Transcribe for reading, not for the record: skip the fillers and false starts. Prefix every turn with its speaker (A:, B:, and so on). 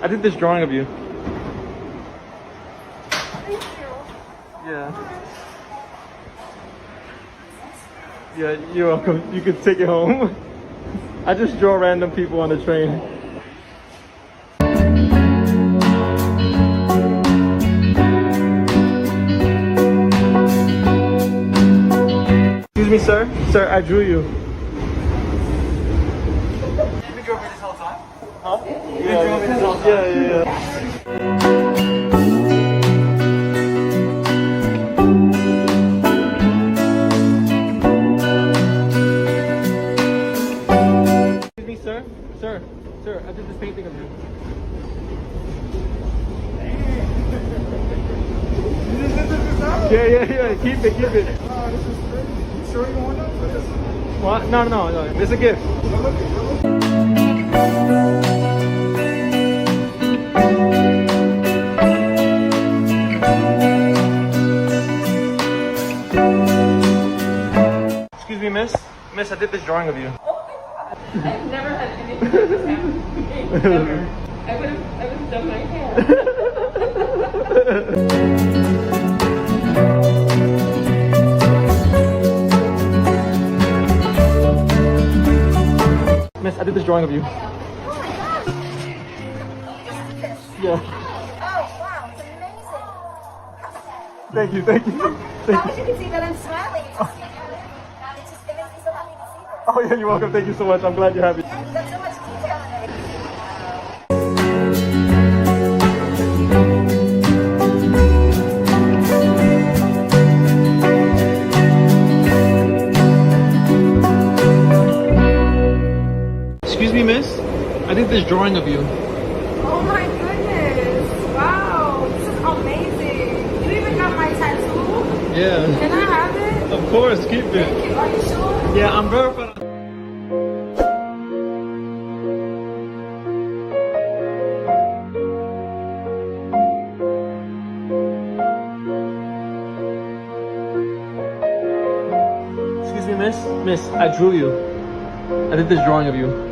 A: I did this drawing of you.
B: Thank you.
A: Yeah. Yeah, you're welcome. You can take it home. I just draw random people on the train. Excuse me, sir. Sir, I drew you.
C: You drove me this whole time?
A: Huh?
C: You drove me this whole time?
A: Yeah. Excuse me, sir. Sir, I did this painting of you.
C: You just did this out?
A: Yeah. Keep it.
C: Oh, this is crazy. You sure you want this?
A: What? No. It's a gift. Excuse me, miss. Miss, I did this drawing of you.
B: Oh my god. I've never had anything like this happen to me. Never. I would have done my hair.
A: Miss, I did this drawing of you.
D: Oh my gosh! You just did this?
A: Yeah.
D: Oh wow, it's amazing.
A: Thank you.
D: As long as you can see that I'm smiling, it makes me so happy to see this.
A: Oh yeah, you're welcome. Thank you so much. I'm glad you're happy.
D: Yeah, you got so much detail in it.
A: Excuse me, miss. I did this drawing of you.
B: Oh my goodness. Wow. This is amazing. You even got my tattoo?
A: Yeah.
B: Can I have it?
A: Of course, keep it.
B: Thank you. Are you sure?
A: Yeah, I'm verified. Excuse me, miss. Miss, I drew you. I did this drawing of you.